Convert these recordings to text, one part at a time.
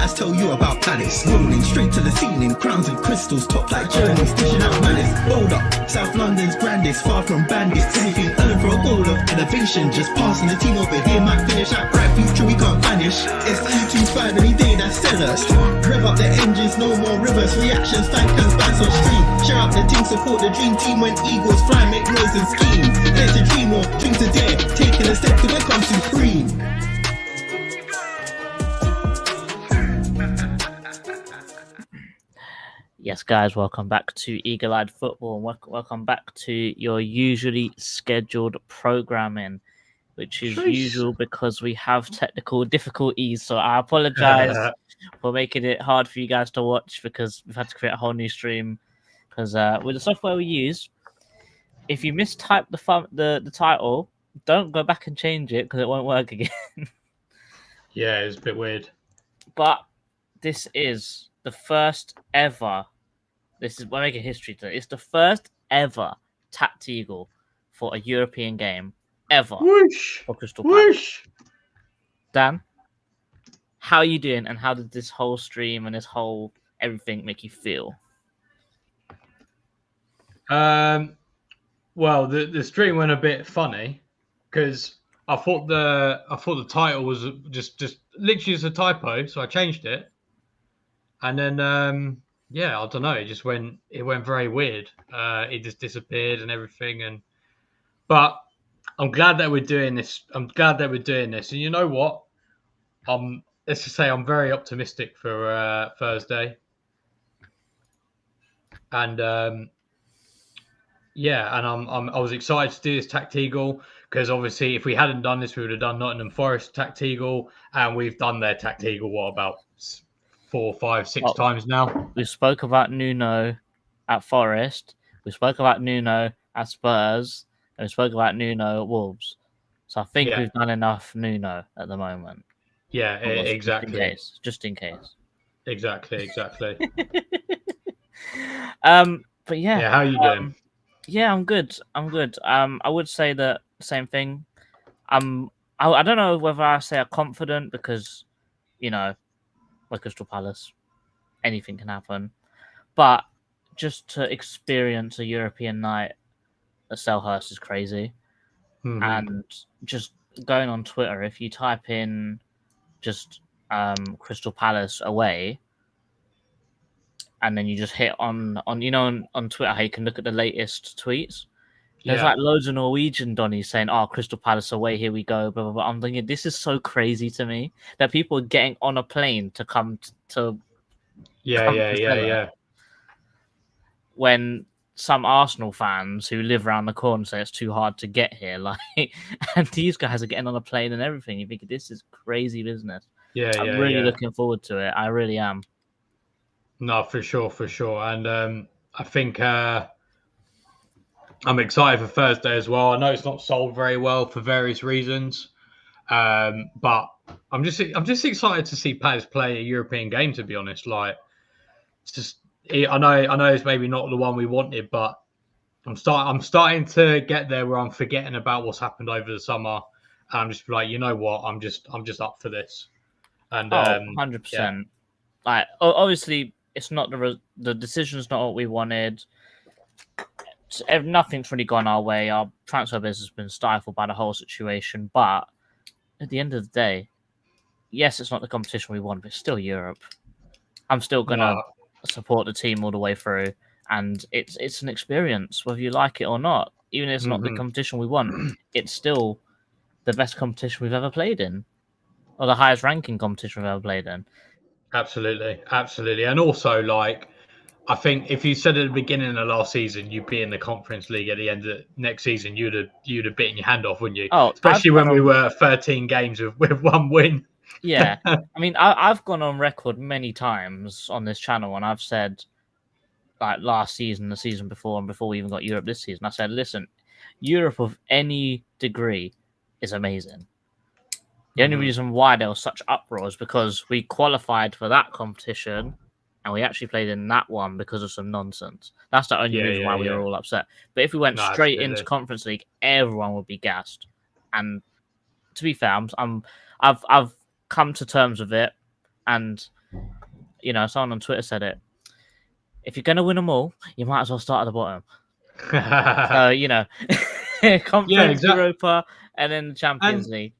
Let's tell you about Palace. Rolling straight to the ceiling, crowns and crystals, top like journeys, dishing out malice. Hold up, South London's grandest, far from bandits. Anything earned for a goal of elevation, just passing the team over here might finish out bright future, we can't vanish. It's 325 any day, that's sellers. Rev up the engines, no more reverse reactions, fan cams, bands on stream. Share up the team, support the dream team when eagles fly, make noise and scheme. Dare to dream or dream to dare, taking a step to become supreme. Yes, guys, welcome back to Eagle-Eyed Football, and welcome back to your usually scheduled programming, which is usual because we have technical difficulties. So I apologize for making it hard for you guys to watch because we've had to create a whole new stream. Because with the software we use, if you mistype the title, don't go back and change it because it won't work again. Yeah, it's a bit weird. But this is the first ever. We're making history today. It's the first ever TACT-EAGLE for a European game ever. Whoosh! For Crystal Palace. Whoosh! Dan, how are you doing, and how did this whole stream and this whole everything make you feel? Well, the stream went a bit funny because I thought the title was just literally just a typo, so I changed it, and then yeah, I don't know, it went very weird. It just disappeared and everything, but I'm glad that we're doing this. And you know what? Let's just say I'm very optimistic for Thursday, and yeah, and I was excited to do this TACT-EAGLE because obviously if we hadn't done this, we would have done Nottingham Forest TACT-EAGLE, and we've done their TACT-EAGLE what, about 4, 5, 6 times now. We spoke about Nuno at Forest, we spoke about Nuno at Spurs, and we spoke about Nuno at Wolves. So I think we've done enough Nuno at the moment. Yeah, exactly. Just in case. Exactly. But yeah, how are you doing? Yeah, I'm good. I would say the same thing. I don't know whether I say I'm confident because, you know, like Crystal Palace, anything can happen. But just to experience a European night at Selhurst is crazy. Mm-hmm. And just going on Twitter, if you type in just Crystal Palace away, and then you just hit on Twitter how you can look at the latest tweets. There's like loads of Norwegian Donnies saying, "Oh, Crystal Palace away, here we go." Blah blah blah. I'm thinking this is so crazy to me that people are getting on a plane to come to. Yeah. When some Arsenal fans who live around the corner say it's too hard to get here, and these guys are getting on a plane and everything. You think this is crazy business. I'm really looking forward to it. I really am. No, for sure. And I think I'm excited for Thursday as well. I know it's not sold very well for various reasons, but I'm just excited to see Palace play a European game. To be honest, it's just I know it's maybe not the one we wanted, but I'm starting to get there where I'm forgetting about what's happened over the summer, and I'm just like, you know what, I'm just up for this. And 100%. Like obviously. It's not the decision's not what we wanted. Nothing's really gone our way. Our transfer business has been stifled by the whole situation. But at the end of the day, yes, it's not the competition we want, but it's still Europe. I'm still gonna support the team all the way through, and it's an experience whether you like it or not. Even if it's not the competition we want, it's still the best competition we've ever played in, or the highest ranking competition we've ever played in. Absolutely. And also, I think if you said at the beginning of the last season you'd be in the Conference League at the end of next season, you'd have bitten your hand off, wouldn't you? Oh, especially when we were 13 games with one win. Yeah. I mean, I've gone on record many times on this channel, and I've said, like last season, the season before, and before we even got Europe this season, I said, listen, Europe of any degree is amazing. The only reason why there was such uproar is because we qualified for that competition and we actually played in that one because of some nonsense. That's the only reason why we were all upset. But if we went straight into Conference League, everyone would be gassed. And to be fair, I've come to terms with it, and someone on Twitter said it. If you're going to win them all, you might as well start at the bottom. So, Conference, Europa, and then the Champions League.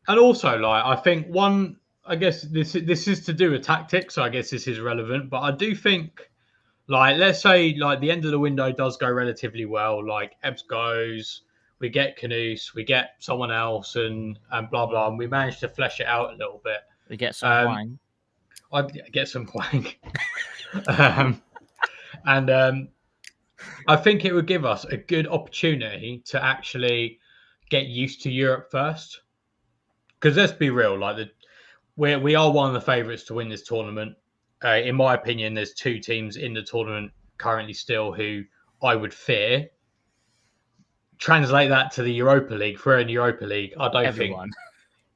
And also, like, I think I guess this is to do with tactics, so I guess this is relevant. But I do think, like, let's say, like, the end of the window does go relatively well. Like, Ebbs goes, we get Canus, we get someone else, and blah blah, and we manage to flesh it out a little bit. We get some wine. I get some wine. I think it would give us a good opportunity to actually get used to Europe first. Because let's be real, like we are one of the favourites to win this tournament. In my opinion, there's 2 teams in the tournament currently still who I would fear. Translate that to the Europa League. If we're in the Europa League, I don't think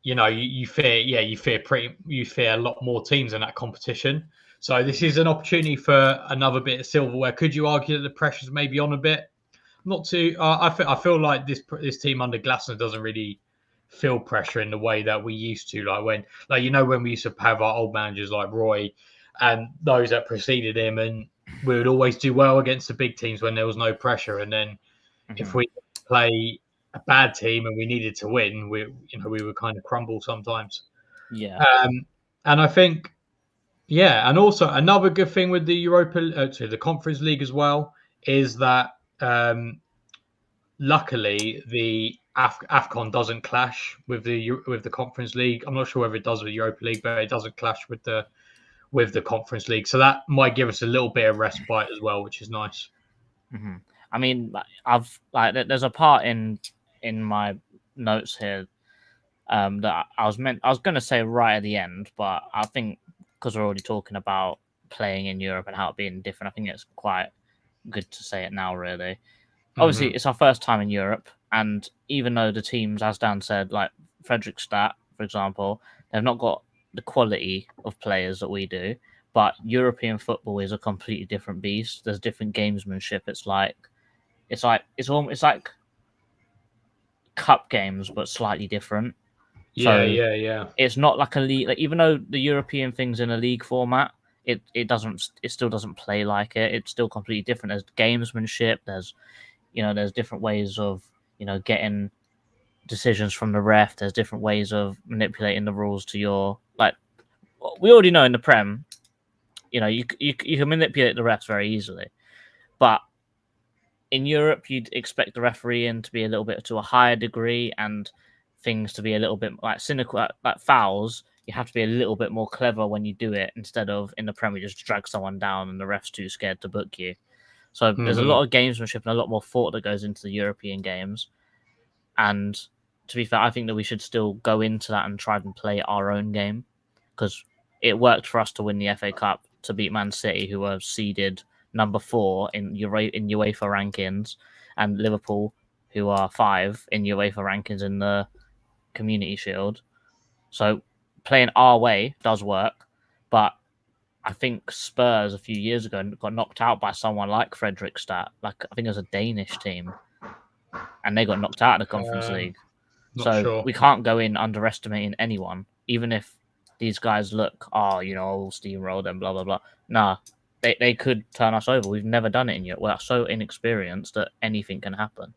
you fear a lot more teams in that competition. So this is an opportunity for another bit of silverware. Could you argue that the pressure's maybe on a bit? Not too. I feel like this team under Glasner doesn't really feel pressure in the way that we used to. Like when we used to have our old managers like Roy and those that preceded him, and we would always do well against the big teams when there was no pressure. And then if we play a bad team and we needed to win, we would kind of crumble sometimes. Yeah. And I think. Yeah, and also another good thing with the the Conference League as well is that luckily the AFCON doesn't clash with the Conference League. I'm not sure whether it does with the Europa League, but it doesn't clash with the Conference League. So that might give us a little bit of respite as well, which is nice. Mm-hmm. I mean, there's a part in my notes here that I was going to say right at the end, but I think. Because we're already talking about playing in Europe and how it being different, I think it's quite good to say it now, really. Obviously, it's our first time in Europe, and even though the teams, as Dan said, like Fredrikstad, for example, they've not got the quality of players that we do, but European football is a completely different beast. There's different gamesmanship. It's like cup games, but slightly different. Yeah. It's not like a league. Like, even though the European thing's in a league format, it still doesn't play like it. It's still completely different. There's gamesmanship. There's different ways of getting decisions from the ref. There's different ways of manipulating the rules to your we already know in the Prem. You can manipulate the refs very easily, but in Europe you'd expect the refereeing to be a little bit to a higher degree and things to be a little bit like cynical, like fouls. You have to be a little bit more clever when you do it, instead of in the Premier just drag someone down and the ref's too scared to book you. So there's a lot of gamesmanship and a lot more thought that goes into the European games. And to be fair, I think that we should still go into that and try and play our own game, because it worked for us to win the FA Cup, to beat Man City, who were seeded number 4 in UEFA rankings, and Liverpool, who are 5 in UEFA rankings in the Community Shield. So playing our way does work, but I think Spurs a few years ago got knocked out by someone like Fredrikstad. Like, I think it was a Danish team, and they got knocked out of the Conference League. So we can't go in underestimating anyone, even if these guys look, all steamrolled and blah blah blah. Nah, they could turn us over. We've never done it in Europe. We're so inexperienced that anything can happen.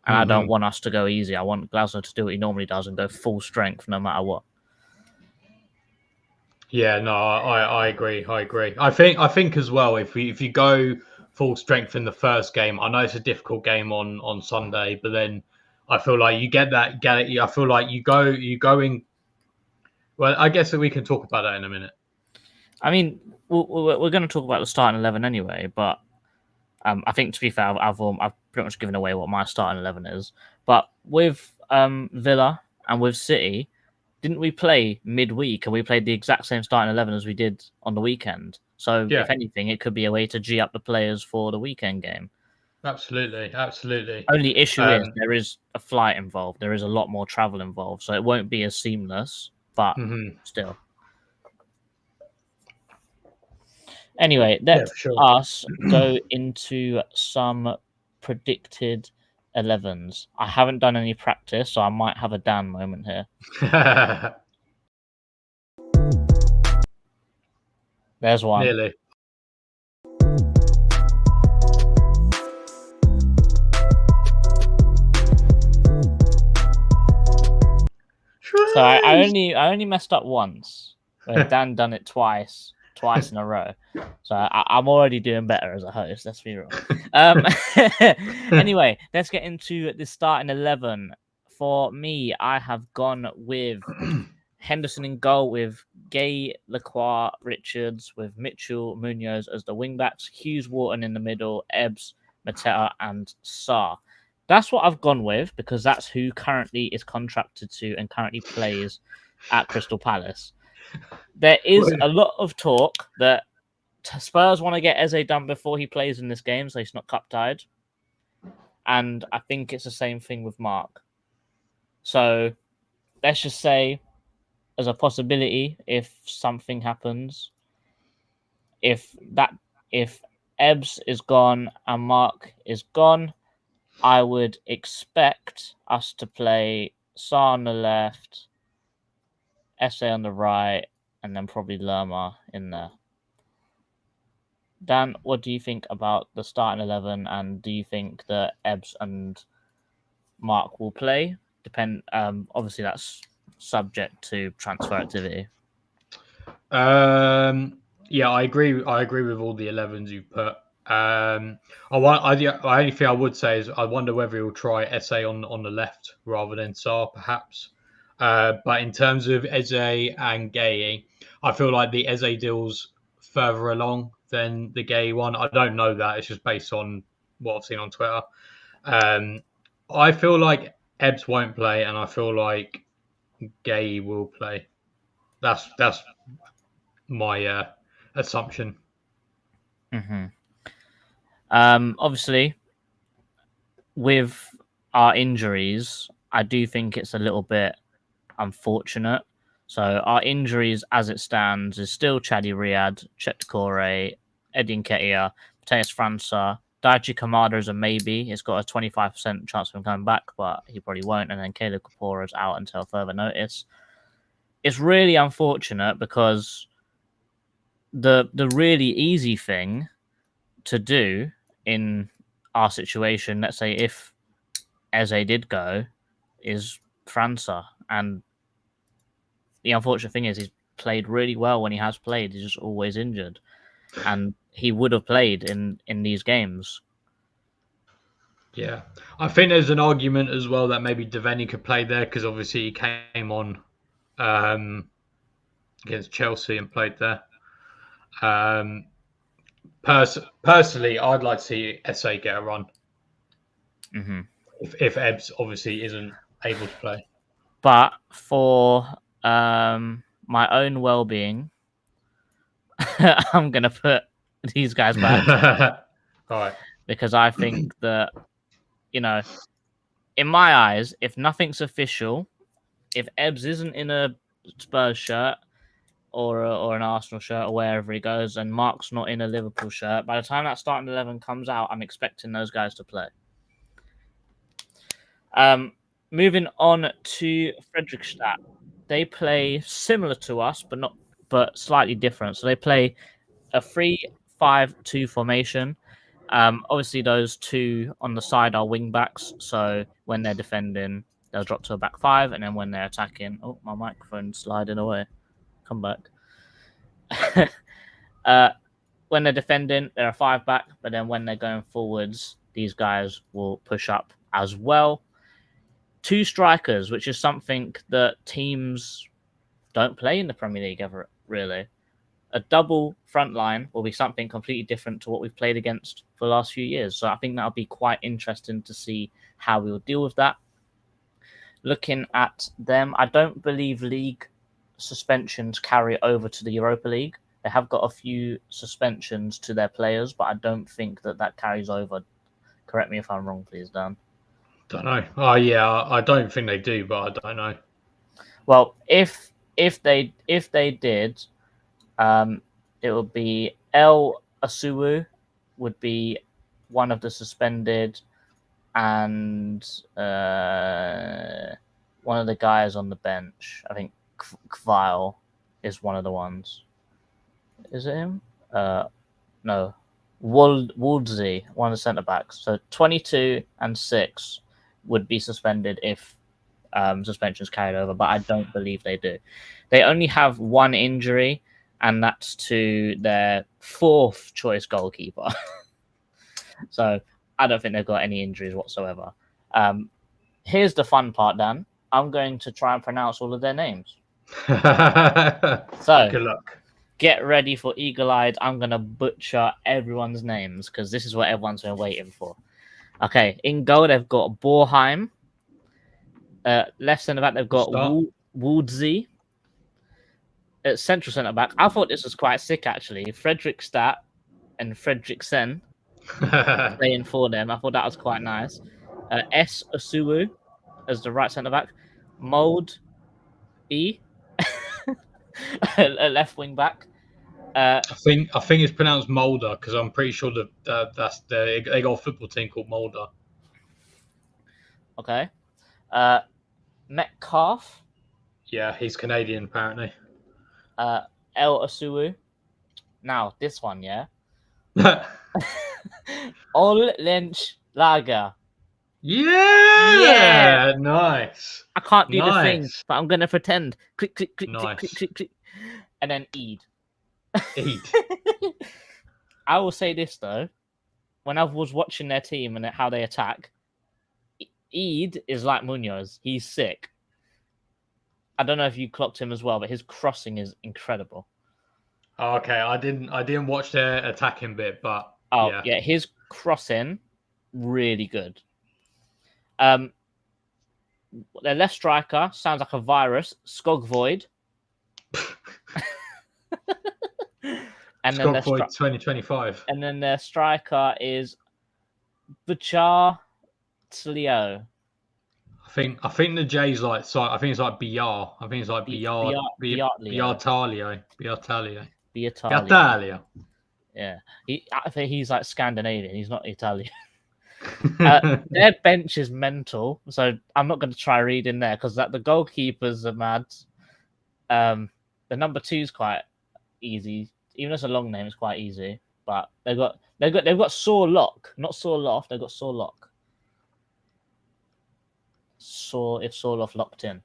And I don't want us to go easy. I want Glasner to do what he normally does and go full strength no matter what. Yeah, no, I agree. I think as well, if you go full strength in the first game, I know it's a difficult game on Sunday, but then I feel like you get that. I feel like you go in. Well, I guess that we can talk about that in a minute. I mean, we're going to talk about the starting 11 anyway, but I think, to be fair, I've pretty much given away what my starting 11 is. But with Villa and with City, didn't we play midweek and we played the exact same starting 11 as we did on the weekend? So, if anything, it could be a way to G up the players for the weekend game. Absolutely. Only issue is there is a flight involved. There is a lot more travel involved, so it won't be as seamless, but still. Anyway, let us go into some predicted 11s. I haven't done any practice, so I might have a Dan moment here. There's one. Nearly. So I only messed up once. Where Dan done it twice in a row. So I'm already doing better as a host. Let's be real. Anyway, let's get into the starting 11. For me, I have gone with Henderson in goal, with Gay, Lacroix, Richards, with Mitchell, Munoz as the wingbacks, Hughes, Wharton in the middle, Ebbs, Mateta, and Sarr. That's what I've gone with because that's who currently is contracted to and currently plays at Crystal Palace. There is a lot of talk that Spurs want to get Eze done before he plays in this game, so he's not cup tied. And I think it's the same thing with Mark. So let's just say, as a possibility, if something happens, if Ebbs is gone and Mark is gone, I would expect us to play Sarr on the left, Esse on the right, and then probably Lerma in there. Dan, what do you think about the starting 11, and do you think that Ebbs and Mark will play? Obviously, that's subject to transfer activity. Yeah, I agree. I agree with all the 11s you put. The only thing I would say is I wonder whether he'll try Esse on the left rather than Sarr, perhaps. But in terms of Eze and Gay, I feel like the Eze deal's further along than the Gay one. I don't know that. It's just based on what I've seen on Twitter. I feel like Ebbs won't play, and I feel like Gay will play. That's my assumption. Mm-hmm. Obviously, with our injuries, I do think it's a little bit unfortunate. So our injuries, as it stands, is still Chadi Riyad, Chet Kore, Eddie Nketiah, Mateus França, Daichi Kamada is a maybe. He's got a 25% chance of him coming back, but he probably won't. And then Caleb Kapora is out until further notice. It's really unfortunate because the really easy thing to do in our situation, let's say if Eze did go, is França. And the unfortunate thing is he's played really well when he has played. He's just always injured. And he would have played in these games. Yeah. I think there's an argument as well that maybe Devaney could play there because obviously he came on against Chelsea and played there. Personally, I'd like to see Esse get a run. Mm-hmm. If Ebbs obviously isn't able to play. But for my own well-being, I'm going to put these guys back. All right. Because I think that, in my eyes, if nothing's official, if Ebbs isn't in a Spurs shirt or an Arsenal shirt or wherever he goes, and Mark's not in a Liverpool shirt, by the time that starting 11 comes out, I'm expecting those guys to play. Moving on to Fredrikstad, they play similar to us, but slightly different. So they play a 3-5-2 formation. Obviously, those two on the side are wing backs. So when they're defending, they'll drop to a back five, and then when they're attacking, my microphone's sliding away. Come back. When they're defending, they're a 5 back, but then when they're going forwards, these guys will push up as well. 2 strikers, which is something that teams don't play in the Premier League ever, really. A double front line will be something completely different to what we've played against for the last few years. So I think that'll be quite interesting to see how we'll deal with that. Looking at them, I don't believe league suspensions carry over to the Europa League. They have got a few suspensions to their players, but I don't think that carries over. Correct me if I'm wrong, please, Dan. Don't know. Oh yeah, I don't think they do, but I don't know. Well, if they did, it would be El Asuwu would be one of the suspended, and one of the guys on the bench. I think Kvile is one of the ones. Is it him? No. Woldsey, one of the centre backs. So 22 and 6 would be suspended if suspensions carried over, but I don't believe they do. They only have one injury, and that's to their 4th choice goalkeeper. So I don't think they've got any injuries whatsoever. Here's the fun part, Dan. I'm going to try and pronounce all of their names. So good luck. Get ready for eagle-eyed. I'm going to butcher everyone's names because this is what everyone's been waiting for. Okay, in goal, they've got Borheim. Left centre-back, they've got Woodsey. At central centre-back, I thought this was quite sick, actually. Fredrikstad and Fredriksen playing for them. I thought that was quite nice. S. Osuwu as the right centre-back. Mold E. Left wing-back. I think it's pronounced Mulder because I'm pretty sure that's they got a football team called Mulder. Okay. Metcalf. Yeah, he's Canadian apparently. El Osuwu. Now this one, yeah. Ol Lynch Lager. Yeah, nice. I can't do the thing, but I'm gonna pretend. Click, click, click, nice. click, click, click, and then Eid. I will say this though, when I was watching their team and how they attack, Eid is like Munoz. He's sick. I don't know if you clocked him as well, but his crossing is incredible. Oh, okay, I didn't watch their attacking bit, but yeah, his crossing really good. Their left striker sounds like a virus, Skogvoid. And then their 2025. And then their striker is Bachar Tlio. I think the J's like, so I think it's like BR. I think it's like Biartalio. Yeah, I think he's like Scandinavian. He's not Italian. Their bench is mental, so I'm not going to try reading there because the goalkeepers are mad. The number 2 is quite easy, even though it's a long name. It's quite easy, but they've got Sorlock, not Sorloff. They've got Sorlock. If Sorloff locked in.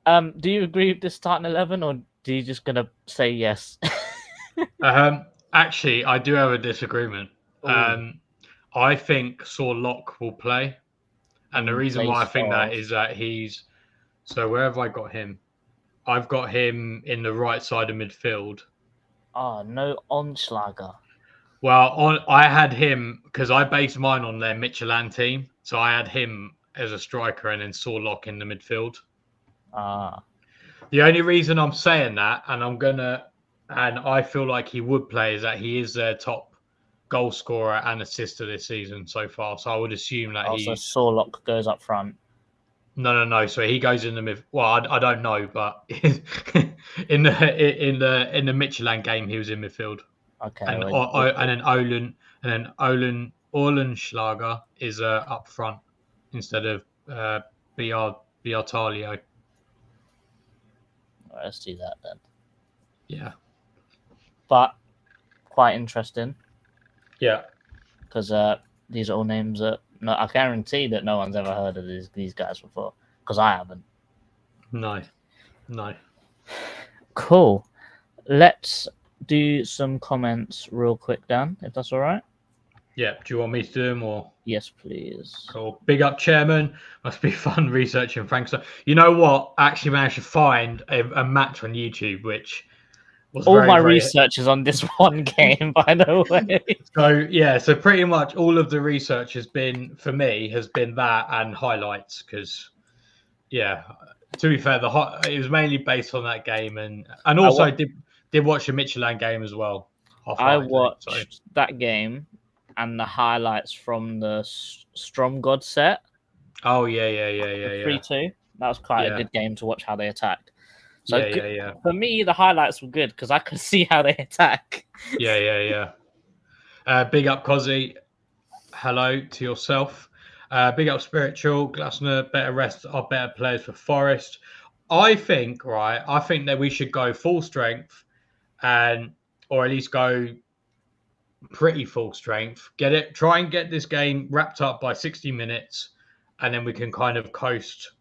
Do you agree with this starting 11, or do you just gonna say yes? Actually, I do have a disagreement. I think Sorlock will play, and the reason why I think that is that he's. So where have I got him? I've got him in the right side of midfield. Oh, no Onschlager. Well, I had him because I based mine on their Michelin team. So I had him as a striker and then Sorlock in the midfield. The only reason I'm saying that, and I feel like he would play, is that he is their top goal scorer and assister this season so far. So I would assume that so Sorlock goes up front. No. So he goes in the mid. Well, I don't know, but in the Michelin game, he was in midfield. Okay. And then Olenschlager is up front instead of Biartalio. Right, let's do that then. Yeah. But quite interesting. Yeah. Because these are all names that I guarantee that no one's ever heard of these guys before. Because I haven't. No. Cool. Let's do some comments real quick, Dan, if that's all right. Yeah. Do you want me to do them or? Yes, please. Cool. Big up, Chairman. Must be fun researching Frankfurt. You know what? I actually managed to find a match on YouTube, which was all my research is on this one game, by the way. So pretty much all of the research has been that and highlights because, to be fair, it was mainly based on that game and also did watch the Michelin game as well. I watched that game and the highlights from the Stromgod set. Oh, yeah. 3-2. That was quite a good game to watch how they attacked. So yeah. For me, the highlights were good because I could see how they attack. Yeah. Big up, Cozzy. Hello to yourself. Big up, Spiritual. Glasner, better rest are better players for Forest. I think that we should go full strength, or at least go pretty full strength. Try and get this game wrapped up by 60 minutes, and then we can kind of coast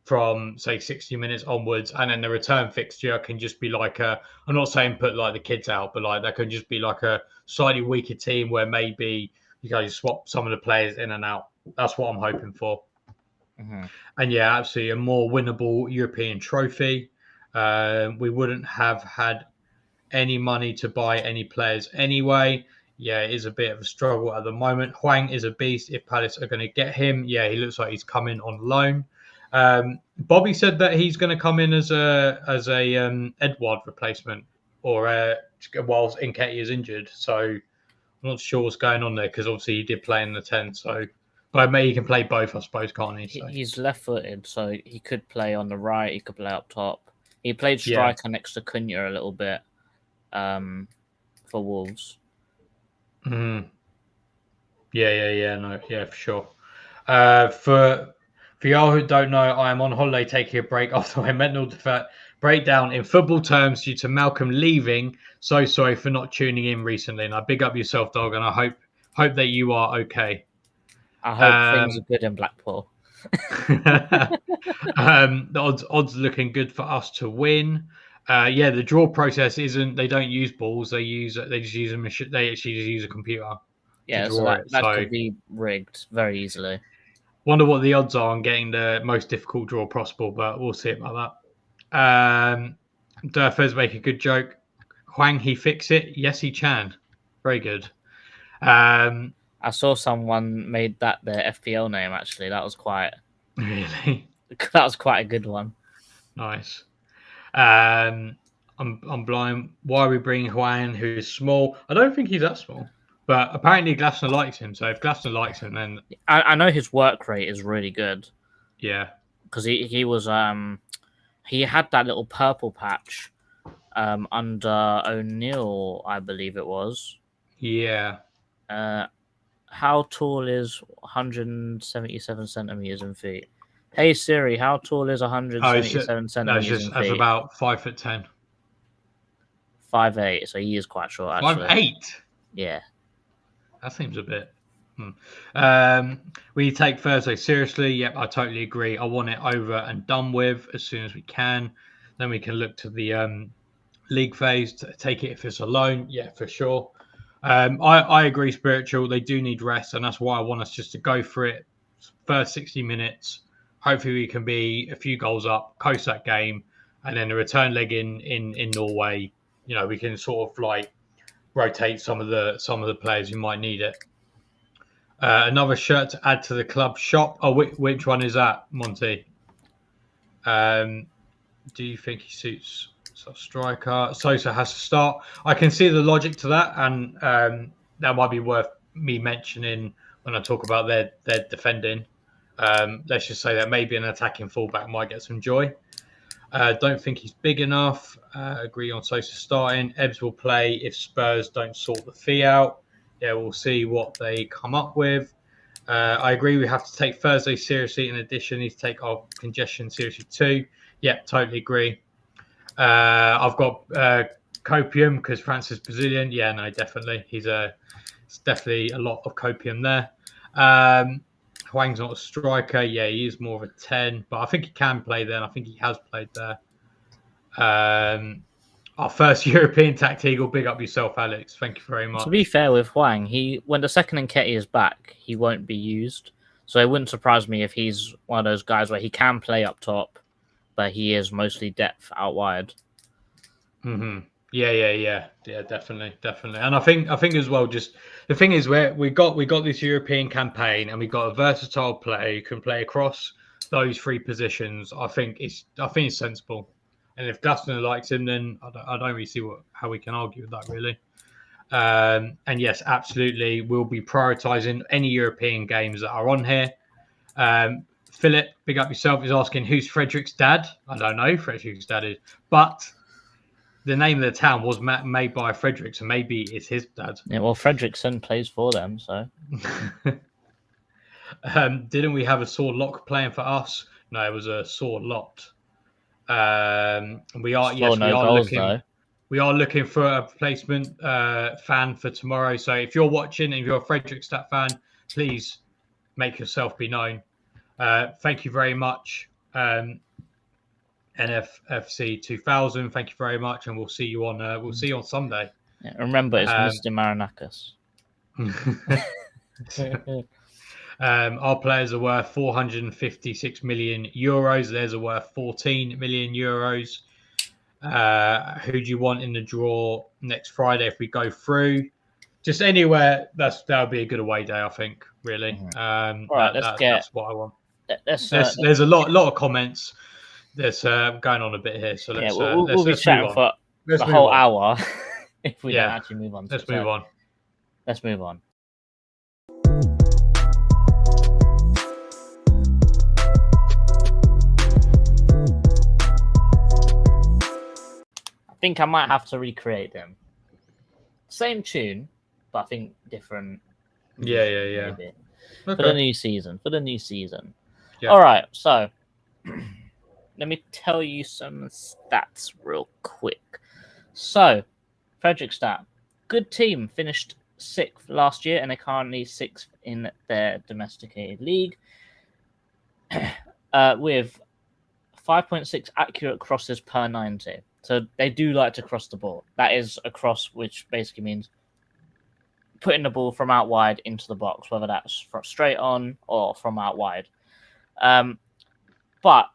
from say 60 minutes onwards, and then the return fixture can just be like I'm not saying put like the kids out, but like that can just be like a slightly weaker team where maybe you guys swap some of the players in and out. That's what I'm hoping for. Mm-hmm. And yeah, absolutely a more winnable European trophy. We wouldn't have had any money to buy any players anyway. Yeah, it is a bit of a struggle at the moment. Hwang is a beast. If Palace are going to get him, yeah, he looks like he's coming on loan. Bobby said that he's going to come in as a Edouard replacement, or whilst Nketiah is injured. So I'm not sure what's going on there because obviously he did play in the 10. So, but maybe he can play both, I suppose, can't he? So. He's left-footed, so he could play on the right. He could play up top. He played striker next to Cunha a little bit for Wolves. Mm. Yeah, for sure. For y'all who don't know, I am on holiday taking a break after my mental breakdown in football terms due to Malcolm leaving. So sorry for not tuning in recently, and I big up yourself, dog, and I hope that you are okay. I hope things are good in Blackpool. The odds looking good for us to win. The draw process isn't. They don't use balls. They just use a machine. They actually just use a computer. Yeah, so that could be rigged very easily. Wonder what the odds are on getting the most difficult draw possible, but we'll see about that. Durfers make a good joke. Hwang, he fix it? Yes, he can. Very good. I saw someone made that their FPL name, actually. That was quite... Really? That was quite a good one. Nice. I'm blind. Why are we bringing Hwang, who is small? I don't think he's that small. But apparently Glasner likes him. So if Glasner likes him, then... I know his work rate is really good. Yeah. Because he was... he had that little purple patch under O'Neill, I believe it was. Yeah. How tall is 177 centimeters in feet? Hey Siri, how tall is 177 centimeters in feet? That's about 5'10". 5'8", so he is quite short, actually. 5'8"? Yeah. That seems a bit... We take Thursday seriously. Yep, I totally agree. I want it over and done with as soon as we can. Then we can look to the league phase, to take it if it's a loan. Yeah, for sure. I agree, Spiritual. They do need rest, and that's why I want us just to go for it. First 60 minutes. Hopefully we can be a few goals up, coast that game, and then the return leg in Norway. You know, we can sort of like rotate some of the players who might need it. Another shirt to add to the club shop. Oh, which one is that, Monty? Do you think he suits a striker? Sosa has to start. I can see the logic to that, and that might be worth me mentioning when I talk about their defending. Let's just say that maybe an attacking fullback might get some joy. Don't think he's big enough. Agree on Sosa starting. Ebbs will play if Spurs don't sort the fee out. Yeah, we'll see what they come up with. I agree we have to take Thursday seriously. In addition, need to take our congestion seriously too. Yeah, totally agree. I've got copium because France is Brazilian. Yeah, no, definitely. It's definitely a lot of copium there. Hwang's not a striker. Yeah, he is more of a 10, but I think he can play there, and I think he has played there. Our first European TACT-EAGLE. Big up yourself, Alex. Thank you very much. To be fair with Hwang, when the second Nketiah is back, he won't be used. So it wouldn't surprise me if he's one of those guys where he can play up top, but he is mostly depth out wide. Mm-hmm. Yeah, definitely. And I think as well, just the thing is where we got this European campaign and we got a versatile player who can play across those three positions. I think it's sensible. And if Glasner likes him, then I don't really see how we can argue with that, really. And yes, absolutely, we'll be prioritising any European games that are on here. Philip, big up yourself, is asking who's Fredrik's dad. I don't know who Fredrik's dad is, but the name of the town was made by Fredrik, so maybe it's his dad. Yeah, well, Fredriksson plays for them, so. Didn't we have a sore lock playing for us? No, it was a sore lot. We are Still no goals, though. We are looking for a replacement fan for tomorrow. So if you're watching and you're a Fredrikstad fan, please make yourself be known. Thank you very much, NFFC 2000. Thank you very much, and we'll see you on Sunday. Yeah, remember, it's Mr. Marinakis. Our players are worth 456 million euros. Theirs are worth 14 million euros. Who do you want in the draw next Friday if we go through? Just anywhere. That'll be a good away day, I think. Really. All right, that's what I want. There's a lot of comments. There's going on a bit here, so we'll be chatting for the whole hour if we don't actually move on. Let's move on. Let's move on. I think I might have to recreate them. Same tune, but I think different. Yeah. Maybe. Okay. For the new season. Yeah. All right, so let me tell you some stats real quick. So, Fredrikstad, good team, finished 6th last year, and they're currently 6th in their domesticated league with 5.6 accurate crosses per 90. So they do like to cross the ball. That is a cross, which basically means putting the ball from out wide into the box, whether that's from straight on or from out wide. But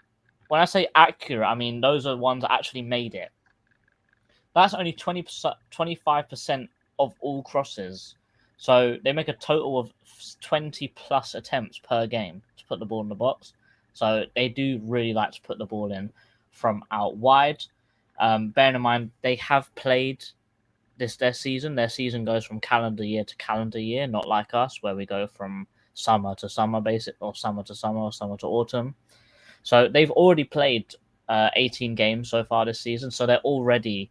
when I say accurate, I mean those are ones that actually made it. That's only 25% of all crosses. So they make a total of 20 plus attempts per game to put the ball in the box. So they do really like to put the ball in from out wide. Bearing in mind, they have played their season. Their season goes from calendar year to calendar year, not like us, where we go from summer to summer, or summer to summer, or summer to autumn. So they've already played 18 games so far this season. So they're already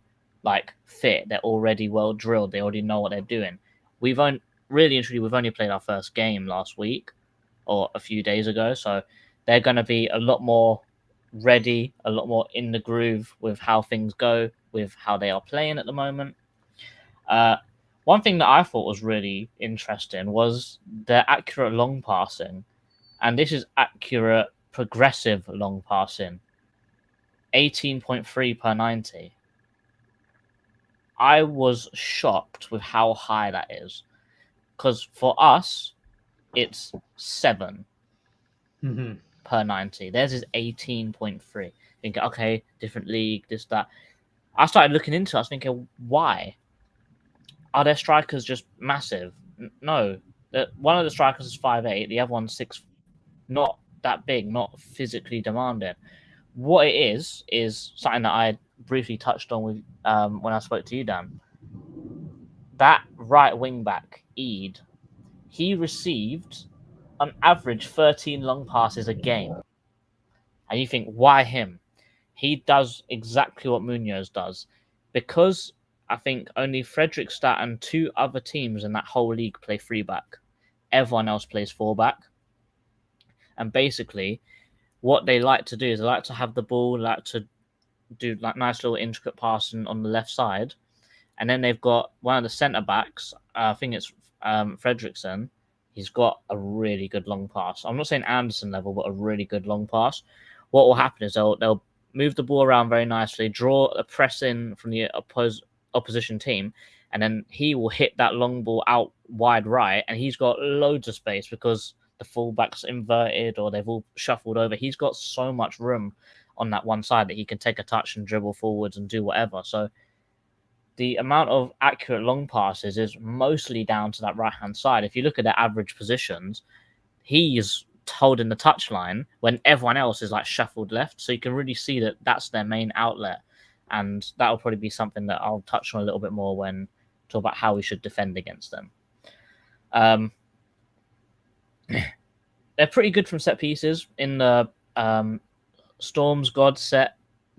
fit. They're already well drilled. They already know what they're doing. We've only played our first game last week or a few days ago. So they're going to be a lot more ready, a lot more in the groove with how things go, with how they are playing at the moment. One thing that I thought was really interesting was their accurate long passing. And this is accurate progressive long passing. 18.3 per 90. I was shocked with how high that is. Because for us, it's 7 per 90. Theirs is 18.3. Think, okay, different league, this, that. I started looking into it. I was thinking, why? Are their strikers just massive? No. One of the strikers is 5'8", the other one's 6. Not that big, not physically demanding. What it is something that I briefly touched on with when I spoke to you, Dan. That right wing back, Eid, he received on average 13 long passes a game. And you think, why him? He does exactly what Munoz does. Because I think only Fredrikstad and 2 other teams in that whole league play 3-back. Everyone else plays 4-back. And basically, what they like to do is they like to have the ball, like to do nice little intricate passing on the left side. And then they've got one of the centre-backs, I think it's Fredriksson. He's got a really good long pass. I'm not saying Anderson level, but a really good long pass. What will happen is they'll move the ball around very nicely, draw a press in from the opposition team, and then he will hit that long ball out wide right, and he's got loads of space because the fullback's inverted or they've all shuffled over. He's got so much room on that one side that he can take a touch and dribble forwards and do whatever. So the amount of accurate long passes is mostly down to that right-hand side. If you look at their average positions, he's holding the touchline when everyone else is shuffled left. So you can really see that that's their main outlet. And that'll probably be something that I'll touch on a little bit more when talk about how we should defend against them. They're pretty good from set pieces. In the Storm's God set,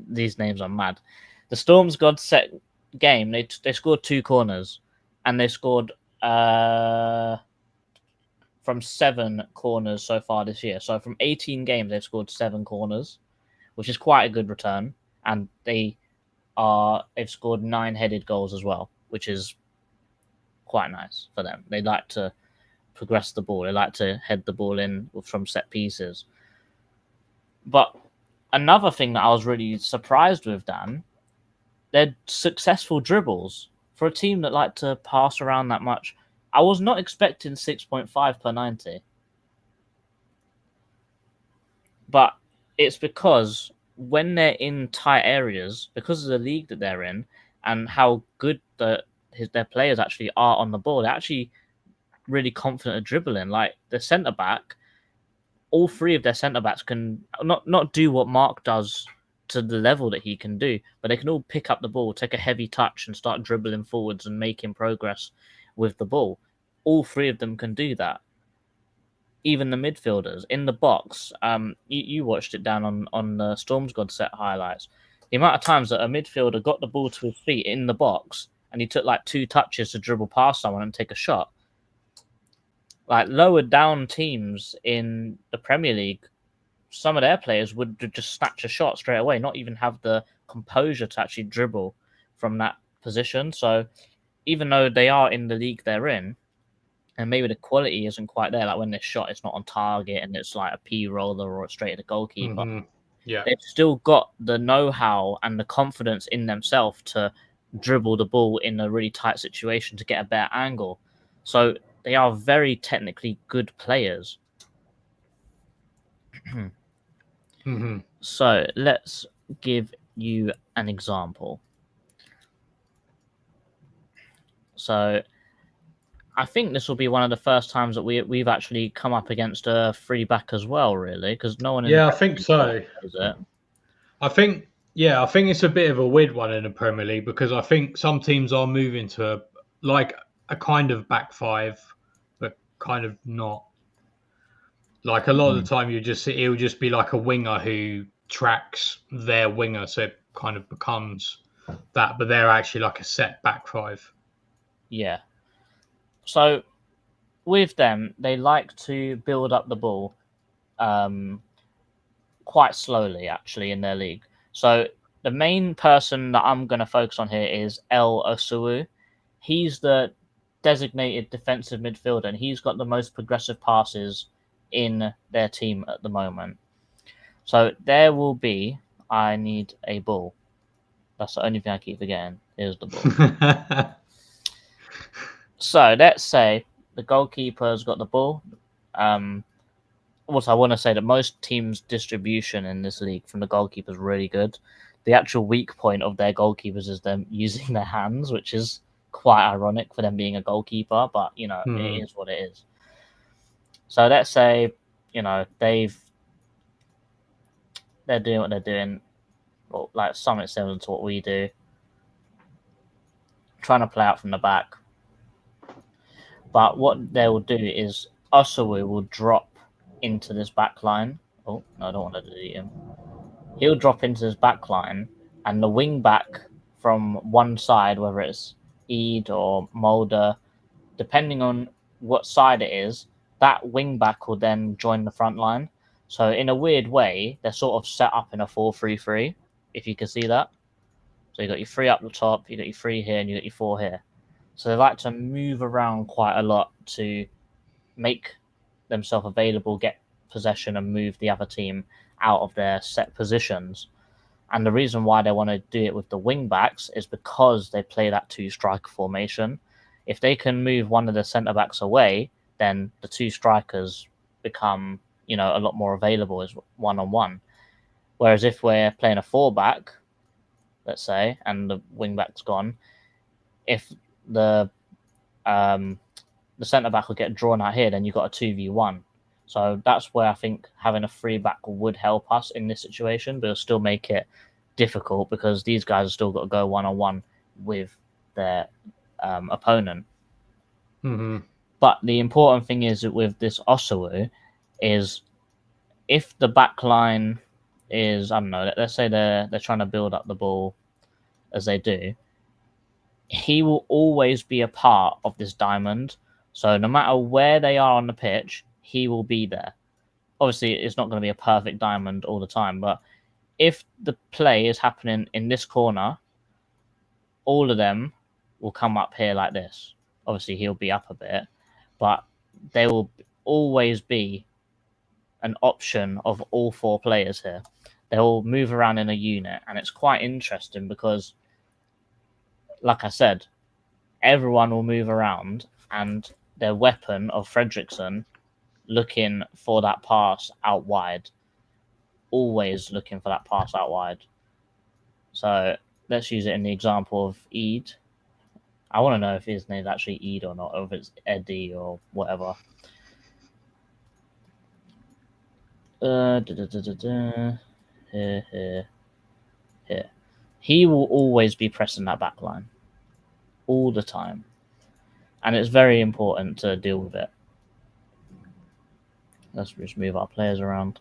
these names are mad. The Storm's God set game, they scored 2 corners, and they scored from 7 corners so far this year. So from 18 games, they've scored 7 corners, which is quite a good return. And they've scored 9 headed goals as well, which is quite nice for them. They like to progress the ball. They like to head the ball in from set pieces. But another thing that I was really surprised with, Dan, they're successful dribbles for a team that like to pass around that much. I was not expecting 6.5 per 90. But it's because when they're in tight areas, because of the league that they're in and how good their players actually are on the ball, they're actually really confident at dribbling. Like the centre back, all 3 of their centre backs can not do what Mark does to the level that he can do, but they can all pick up the ball, take a heavy touch, and start dribbling forwards and making progress with the ball. All 3 of them can do that. Even the midfielders in the box. You watched it down on the Storm's God set highlights. The amount of times that a midfielder got the ball to his feet in the box and he took like 2 touches to dribble past someone and take a shot. Like lower down teams in the Premier League, some of their players would just snatch a shot straight away, not even have the composure to actually dribble from that position. So even though they are in the league they're in, and maybe the quality isn't quite there, like when this shot it's not on target and it's like a P roller or straight at the goalkeeper. Mm-hmm. Yeah, they've still got the know-how and the confidence in themselves to dribble the ball in a really tight situation to get a better angle. So they are very technically good players. mm-hmm. So let's give you an example. So I think this will be one of the first times that we've actually come up against a 3-back as well, really, because no one. Yeah, I think so. Is it? I think it's a bit of a weird one in the Premier League because I think some teams are moving to a kind of back 5, but kind of not. Like a lot of the time, it'll just be like a winger who tracks their winger, so it kind of becomes that, but they're actually like a set back 5. Yeah. So with them, they like to build up the ball quite slowly, actually, in their league. So the main person that I'm going to focus on here is El Osuwu. He's the designated defensive midfielder, and he's got the most progressive passes in their team at the moment. So there will be... I need a ball. That's the only thing I keep forgetting. Here's the ball. So let's say the goalkeeper's got the ball. Also, I want to say that most teams' distribution in this league from the goalkeeper is really good. The actual weak point of their goalkeepers is them using their hands, which is quite ironic for them being a goalkeeper, but, it is what it is. So let's say, they're doing what they're doing, well, like something similar to what we do, trying to play out from the back. But what they will do is Osawu will drop into this back line. Oh, no, I don't want to delete him. He'll drop into this back line, and the wing back from one side, whether it's Eid or Mulder, depending on what side it is, that wing back will then join the front line. So in a weird way, they're sort of set up in a 4-3-3, if you can see that. So you got your 3 up the top, you got your 3 here, and you got your 4 here. So they like to move around quite a lot to make themselves available, get possession, and move the other team out of their set positions. And the reason why they want to do it with the wing backs is because they play that 2-striker formation. If they can move one of the centre backs away, then the 2 strikers become, a lot more available as 1-on-1. Whereas if we're playing a 4-back, let's say, and the wing back's gone, if the centre back will get drawn out here, then you've got a 2v1. So that's where I think having a 3-back would help us in this situation, but it'll still make it difficult because these guys have still got to go 1-on-1 with their opponent. Mm-hmm. But the important thing is that with this Osawu is if the back line is, I don't know, let's say they're trying to build up the ball as they do, he will always be a part of this diamond. So no matter where they are on the pitch, he will be there. Obviously, it's not going to be a perfect diamond all the time, but if the play is happening in this corner, all of them will come up here like this. Obviously, he'll be up a bit, but there will always be an option of all 4 players here. They'll move around in a unit, and it's quite interesting because, like I said, everyone will move around, and their weapon of Fredrikstad looking for that pass out wide. Always looking for that pass out wide. So let's use it in the example of Eid. I want to know if his name's actually Eid or not, or if it's Eddie or whatever. Here. He will always be pressing that back line. All the time. And it's very important to deal with it. Let's just move our players around.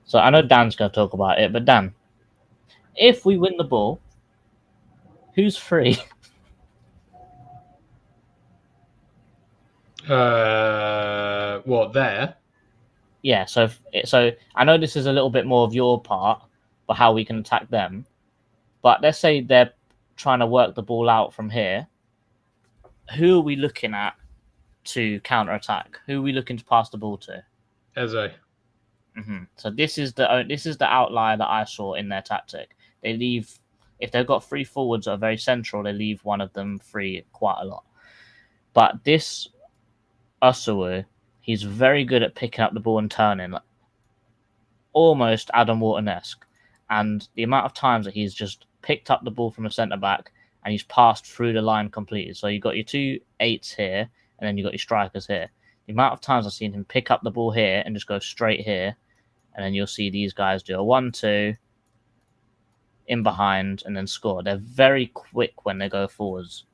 So I know Dan's going to talk about it, but Dan, if we win the ball, who's free? What, there? Yeah, so I know this is a little bit more of your part, but how we can attack them. But let's say they're trying to work the ball out from here. Who are we looking at to counter-attack? Who are we looking to pass the ball to? Eze. So this is the outlier that I saw in their tactic. They leave, if they've got 3 forwards that are very central, they leave one of them free quite a lot. But this Usuwu, he's very good at picking up the ball and turning, like, almost Adam Wharton-esque. And the amount of times that he's just picked up the ball from a centre back and he's passed through the line completely. So you've got your 2 8s here, and then you've got your strikers here. The amount of times I've seen him pick up the ball here and just go straight here, and then you'll see these guys do a 1-2 in behind and then score. They're very quick when they go forwards,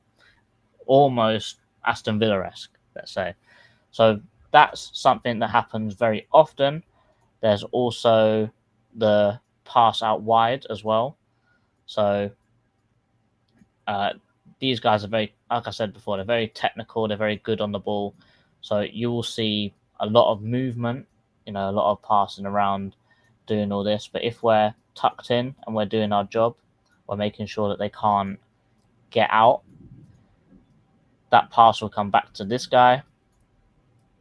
almost Aston Villa-esque, let's say. So that's something that happens very often. There's also the pass out wide as well. So these guys are very, like I said before, they're very technical. They're very good on the ball. So you will see a lot of movement, a lot of passing around, doing all this. But if we're tucked in and we're doing our job, we're making sure that they can't get out. That pass will come back to this guy,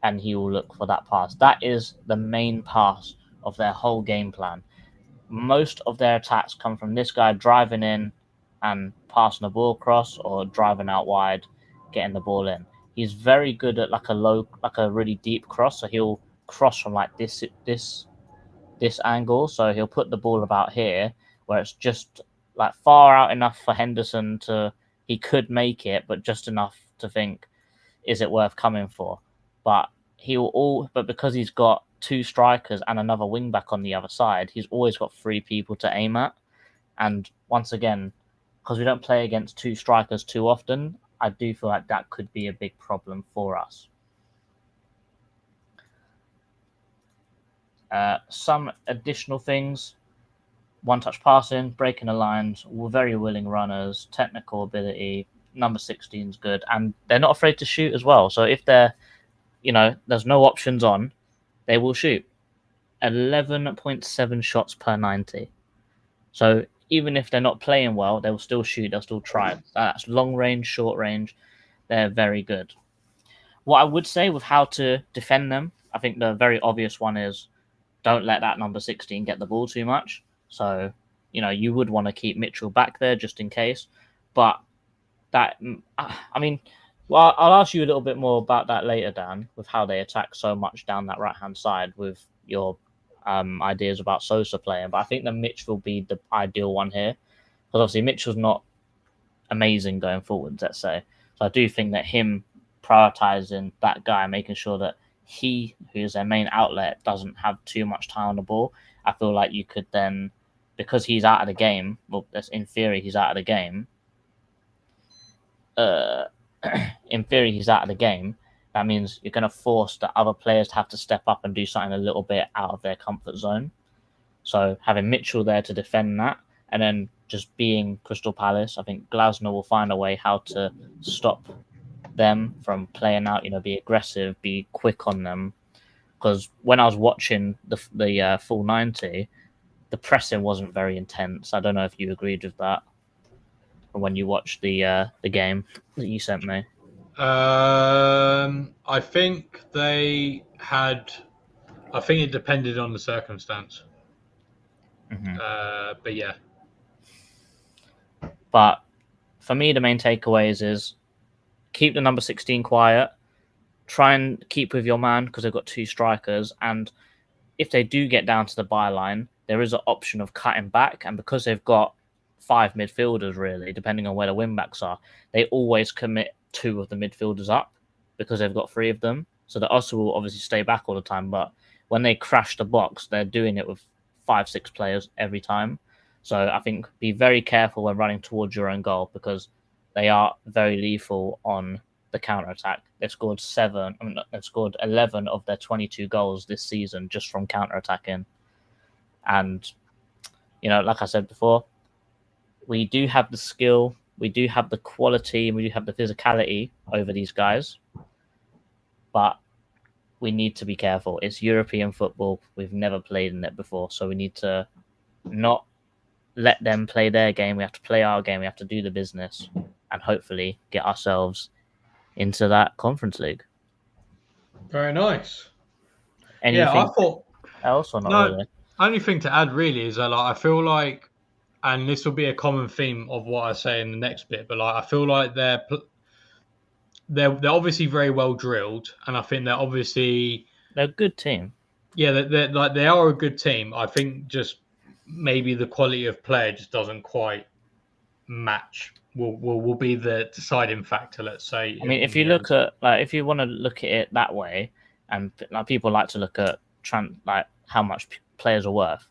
and he will look for that pass. That is the main pass of their whole game plan. Most of their attacks come from this guy driving in and passing the ball across, or driving out wide, getting the ball in. He's very good at like a really deep cross. So he'll cross from like this angle. So he'll put the ball about here, where it's just like far out enough for Henderson he could make it, but just enough to think, is it worth coming for? But because he's got 2 strikers and another wing back on the other side, he's always got 3 people to aim at. And once again, because we don't play against 2 strikers too often, I do feel like that could be a big problem for us. Some additional things: 1-touch passing, breaking the lines, very willing runners, technical ability. Number 16 is good, and they're not afraid to shoot as well. So if there's no options on, they will shoot. 11.7 shots per 90. So even if they're not playing well, they will still shoot. They'll still try. That's long range, short range. They're very good. What I would say with how to defend them, I think the very obvious one is don't let that number 16 get the ball too much. So, you would want to keep Mitchell back there just in case. But I'll ask you a little bit more about that later, Dan, with how they attack so much down that right-hand side with your ideas about Sosa playing. But I think that Mitch will be the ideal one here, because obviously Mitchell's not amazing going forwards, let's say. So I do think that him prioritizing that guy, making sure that he, who is their main outlet, doesn't have too much time on the ball. I feel like you could then, because he's out of the game, well, that's in theory he's out of the game. In theory he's out of the game. That means you're going to force the other players to have to step up and do something a little bit out of their comfort zone. So having Mitchell there to defend that, and then just being Crystal Palace, I think Glasner will find a way how to stop them from playing out, be aggressive, be quick on them. because when I was watching the full 90, the pressing wasn't very intense. I don't know if you agreed with that when you watched the game that you sent me. I think they had. I think it depended on the circumstance. Mm-hmm. But yeah. But for me, the main takeaways is keep the number 16 quiet. Try and keep with your man because they've got 2 strikers. And if they do get down to the byline, there is an option of cutting back. And because they've got 5 midfielders, really, depending on where the wing backs are, they always commit 2 of the midfielders up because they've got 3 of them. So the Oscar will obviously stay back all the time. But when they crash the box, they're doing it with 5-6 players every time. So I think be very careful when running towards your own goal because they are very lethal on the counter attack. They've scored 11 of their 22 goals this season just from counter attacking. And like I said before, we do have the skill, we do have the quality, and we do have the physicality over these guys. But we need to be careful. It's European football. We've never played in it before, so we need to not let them play their game. We have to play our game. We have to do the business and hopefully get ourselves into that Conference League. Very nice. Anything I thought else or not really? Only thing to add really is that I feel like, and this will be a common theme of what I say in the next bit, but I feel like they're obviously very well drilled, and I think they're a good team. Yeah, they are a good team. I think just maybe the quality of player just doesn't quite match. Will be the deciding factor. Let's say. I mean, if you look at if you want to look at it that way, and people like to look at how much players are worth,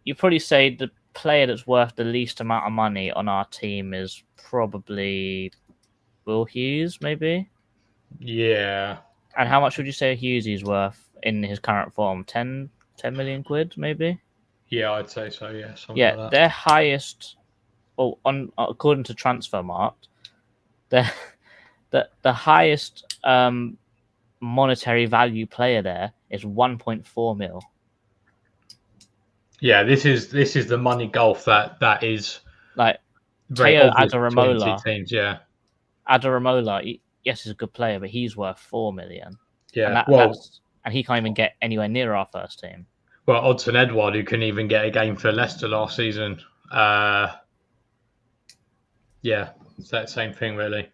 you probably say the player that's worth the least amount of money on our team is probably Will Hughes, maybe. Yeah. And how much would you say Hughes is worth in his current form? 10 million quid, maybe? Yeah, I'd say so, yeah. Yeah, like that. Their highest, according to Transfermarkt, the highest monetary value player there is 1.4 mil. Yeah, this is the money golf that is like very Teo obvious between two teams, yeah. Adaramola, yes, he's a good player, but he's worth 4 million. Yeah, and he can't even get anywhere near our first team. Well, Odson Edouard, who couldn't even get a game for Leicester last season. Yeah, it's that same thing, really.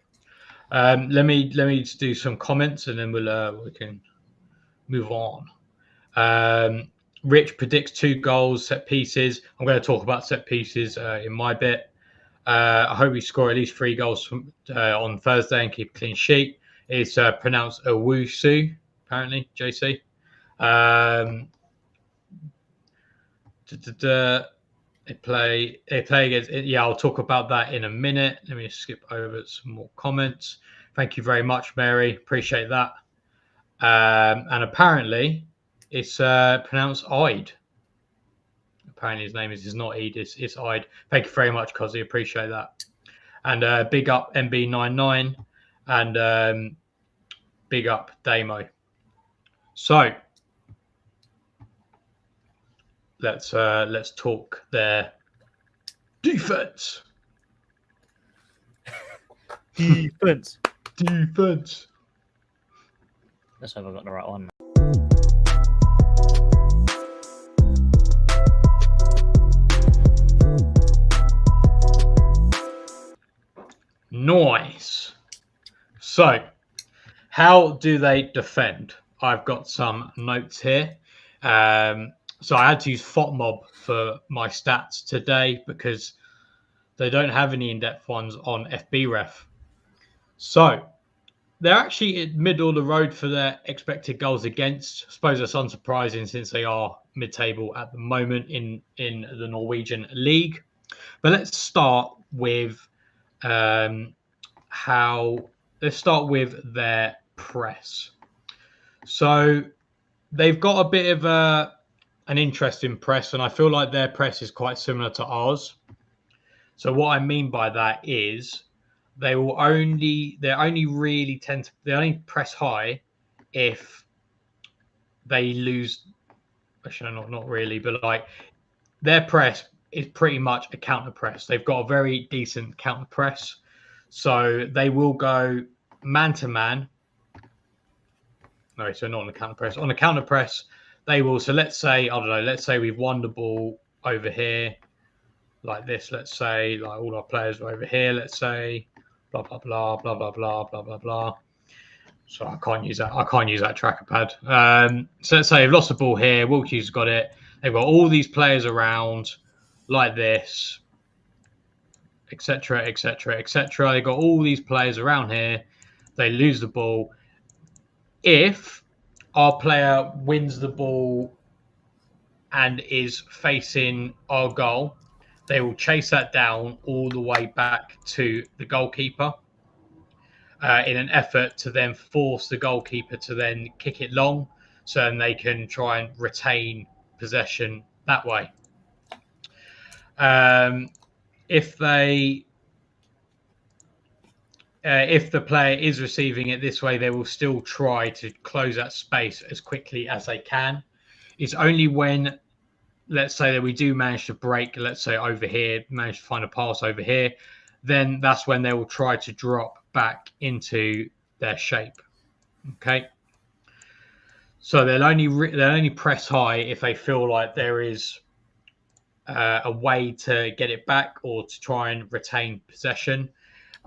Let me just do some comments, and then we can move on. Rich predicts 2 goals, set pieces. I'm going to talk about set pieces in my bit. I hope we score at least 3 goals on Thursday and keep a clean sheet. It's pronounced Owusu, apparently, JC. They play against. Yeah, I'll talk about that in a minute. Let me just skip over some more comments. Thank you very much, Mary. Appreciate that. And apparently, it's pronounced Ide. Apparently, his name is not Eid. It's Ide. Thank you very much, Cozzy. Appreciate that. And big up MB99 and big up Damo. So let's talk their defense. Defense. Let's hope I got the right one. Nice. So, how do they defend? I've got some notes here. So I had to use FOTMob for my stats today because they don't have any in-depth ones on FBref. So they're actually in middle of the road for their expected goals against. I suppose that's unsurprising since they are mid-table at the moment in the Norwegian league. But let's start with their press. So they've got a bit of an interesting press, and I feel like their press is quite similar to ours. So what I mean by that is they only press high if they lose. Actually, not really, but like their press is pretty much a counter press. They've got a very decent counter press, so they will go man to man. No, so not on the counter press. On the counter press, they will. So let's say, I don't know, let's say we've won the ball over here like this. Let's say like all our players are over here. Let's say blah blah blah blah blah blah blah blah blah. So I can't use that. I can't use that tracker pad. So let's say they've lost the ball here. Wilkie's got it. They've got all these players around like this, etc., etc., etc. They've got all these players around here. They lose the ball. If our player wins the ball and is facing our goal, they will chase that down all the way back to the goalkeeper in an effort to then force the goalkeeper to then kick it long so then they can try and retain possession that way. If the player is receiving it this way, they will still try to close that space as quickly as they can. It's only when, let's say that we do manage to break, let's say over here, manage to find a pass over here, then that's when they will try to drop back into their shape. Okay. So they'll only press high if they feel like there is a way to get it back or to try and retain possession.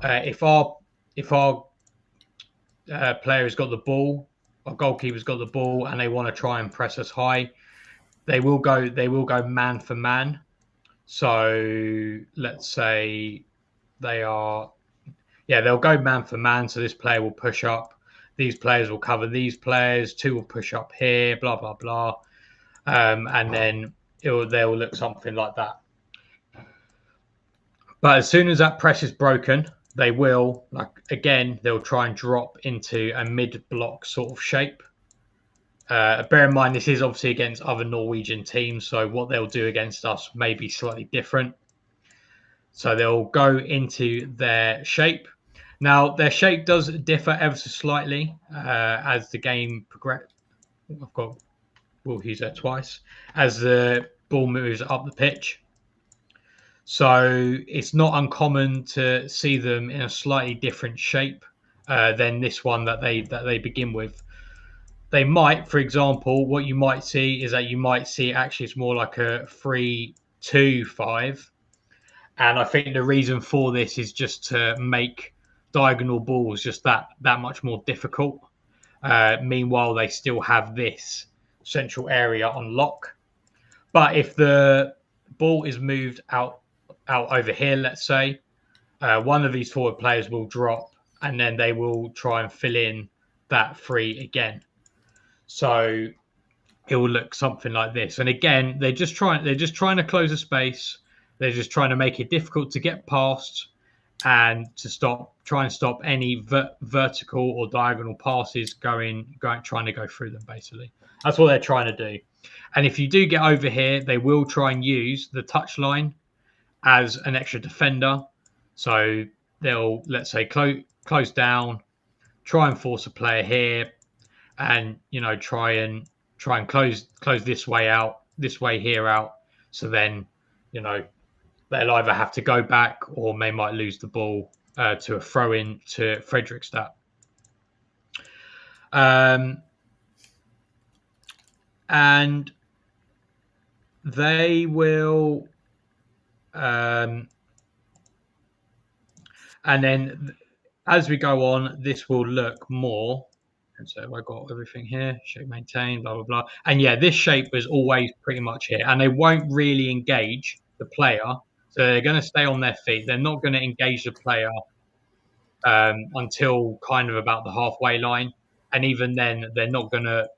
If our player has got the ball, our goalkeeper's got the ball, and they want to try and press us high, they will go man for man. So let's say they'll go man for man. So this player will push up, these players will cover these players, two will push up here, blah blah blah, and then they'll look something like that. But as soon as that press is broken, they will, they'll try and drop into a mid-block sort of shape. Bear in mind, this is obviously against other Norwegian teams, so what they'll do against us may be slightly different. So they'll go into their shape. Now, their shape does differ ever so slightly as the game progresses. We'll use that twice. As the ball moves up the pitch. So it's not uncommon to see them in a slightly different shape than this one that they begin with. They might, for example, what you might see is that you might see actually it's more like a 3-2-5. And I think the reason for this is just to make diagonal balls just that much more difficult. Meanwhile, they still have this central area on lock. But if the ball is moved out over here, let's say, one of these forward players will drop and then they will try and fill in that free again. So it will look something like this. And again, they're just trying to close a space. They're just trying to make it difficult to get past and to try and stop any vertical or diagonal passes trying to go through them, basically. That's what they're trying to do. And if you do get over here, they will try and use the touchline as an extra defender. So they'll, let's say, close down, try and force a player here, and try and close this way here out. So then they'll either have to go back or they might lose the ball to a throw in to Fredrikstad. And they will and then as we go on, this will look more. And so I got everything here, shape maintain, blah, blah, blah. And yeah, this shape is always pretty much here. And they won't really engage the player. So they're going to stay on their feet. They're not going to engage the player until kind of about the halfway line. And even then, they're not going to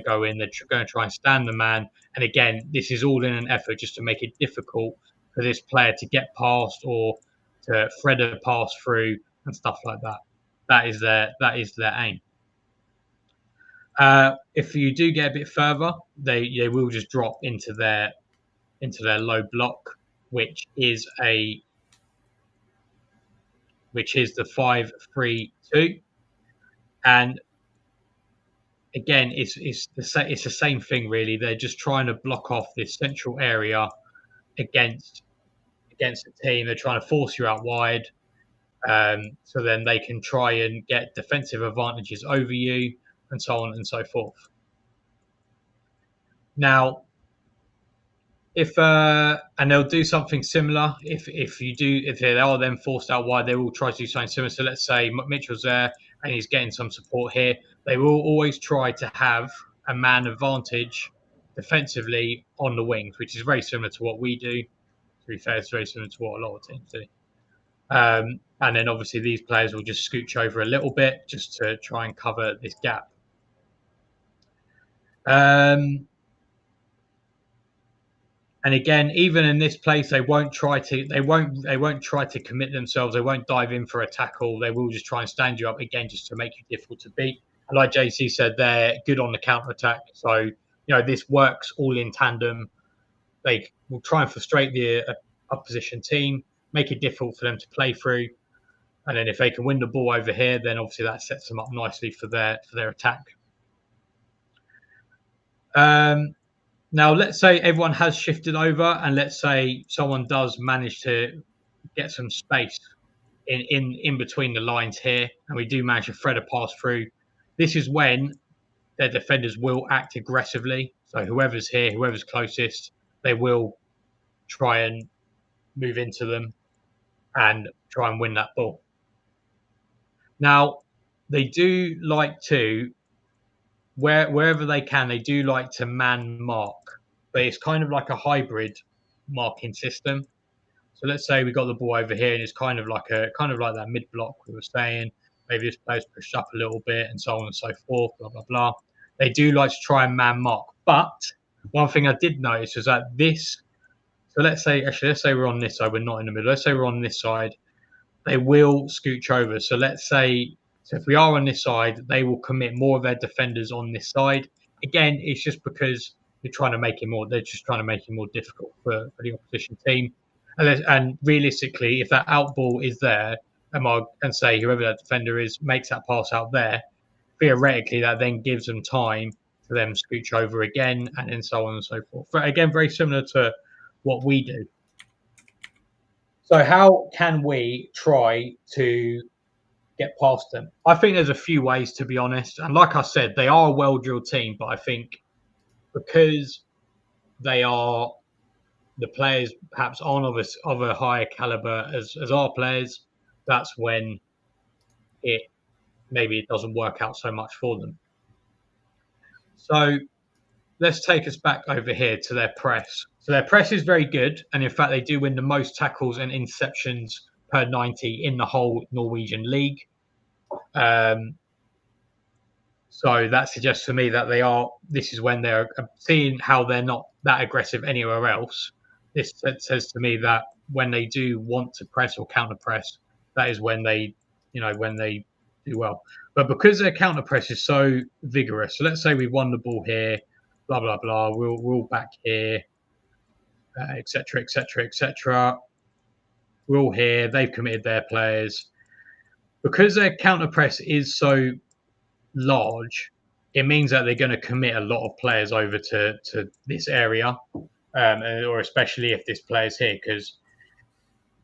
go in. They're going to try and stand the man. And again, this is all in an effort just to make it difficult for this player to get past or to thread a pass through and stuff like that. That is their aim. If you do get a bit further, they will just drop into their low block, which is the 5-3-2, and again, it's the same thing really. They're just trying to block off this central area against the team. They're trying to force you out wide, so then they can try and get defensive advantages over you, and so on and so forth. Now, if and they'll do something similar. If they are then forced out wide, they will try to do something similar. So let's say Mitchell's there and he's getting some support here. They will always try to have a man advantage defensively on the wings, which is very similar to what we do. To be fair, it's very similar to what a lot of teams do. And then obviously these players will just scooch over a little bit just to try and cover this gap. And again, even in this place, they won't try to commit themselves. They won't dive in for a tackle. They will just try and stand you up again, just to make you difficult to beat. And like JC said, they're good on the counter attack. So this works all in tandem. They will try and frustrate the opposition team, make it difficult for them to play through. And then if they can win the ball over here, then obviously that sets them up nicely for their attack. Now, let's say everyone has shifted over, and let's say someone does manage to get some space in between the lines here, and we do manage to thread a pass through. This is when their defenders will act aggressively. So whoever's here, whoever's closest, they will try and move into them and try and win that ball. Now, they do like to, wherever they can, they do like to man mark, but it's kind of like a hybrid marking system. So let's say we got the ball over here, and it's kind of like that mid block we were saying. Maybe this player's pushed up a little bit, and so on and so forth. Blah blah blah. They do like to try and man mark, but one thing I did notice was that this. So let's say we're on this side. We're not in the middle. Let's say we're on this side. They will scooch over. So let's say. So if we are on this side, they will commit more of their defenders on this side. Again, it's just because they're trying to make it more. They're just trying to make it more difficult for the opposition team. And realistically, if that out ball is there, and say whoever that defender is makes that pass out there, theoretically that then gives them time for them to scooch over again, and then so on and so forth. But again, very similar to what we do. So how can we try to get past them? I think there's a few ways, to be honest. And like I said, they are a well-drilled team, but I think because they are the players perhaps aren't of a higher caliber as our players, that's when it doesn't work out so much for them. So let's take us back over here to their press. So their press is very good, and in fact they do win the most tackles and interceptions per 90 in the whole Norwegian league. So that suggests to me that this is when they're seeing how they're not that aggressive anywhere else. This says to me that when they do want to press or counter press, that is when they do well. But because their counter press is so vigorous, so let's say we've won the ball here, blah blah blah, we're all back here, etc., etc., etc. We're all here. They've committed their players. Because their counter press is so large, it means that they're going to commit a lot of players over to this area, or especially if this player's here, because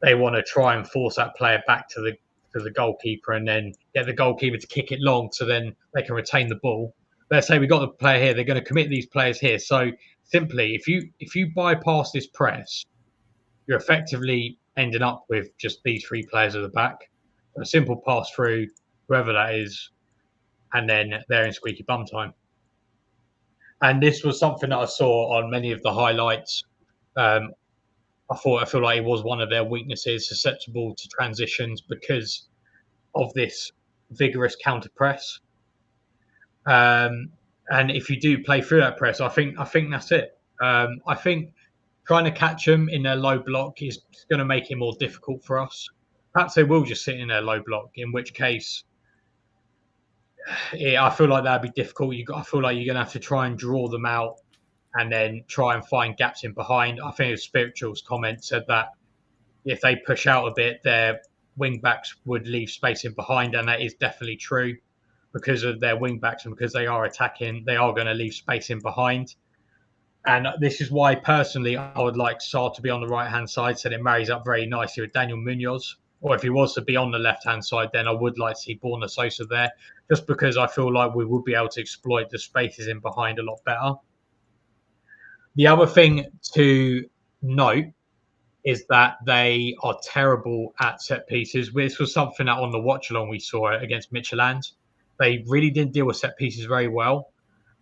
they want to try and force that player back to the goalkeeper, and then get the goalkeeper to kick it long, so then they can retain the ball. Let's say we got the player here; they're going to commit these players here. So simply, if you bypass this press, you're effectively ending up with just these three players at the back. A simple pass through, whoever that is, and then they're in squeaky bum time. And this was something that I saw on many of the highlights. I feel like it was one of their weaknesses, susceptible to transitions because of this vigorous counter press. And if you do play through that press, I think that's it. I think trying to catch them in their low block is going to make it more difficult for us. Perhaps they will just sit in their low block, in which case, I feel like that'd be difficult. I feel like you're going to have to try and draw them out and then try and find gaps in behind. I think Spiritual's comment said that if they push out a bit, their wing backs would leave space in behind, and that is definitely true. because of their wing backs and because they are attacking, they are going to leave space in behind. And this is why, personally, I would like Sarr to be on the right-hand side, so it marries up very nicely with Daniel Munoz. Or if he was to be on the left-hand side, then I would like to see Borna Sosa there, just because I feel like we would be able to exploit the spaces in behind a lot better. The other thing to note is that they are terrible at set pieces. This was something that on the watch-along we saw against Midtjylland. They really didn't deal with set pieces very well.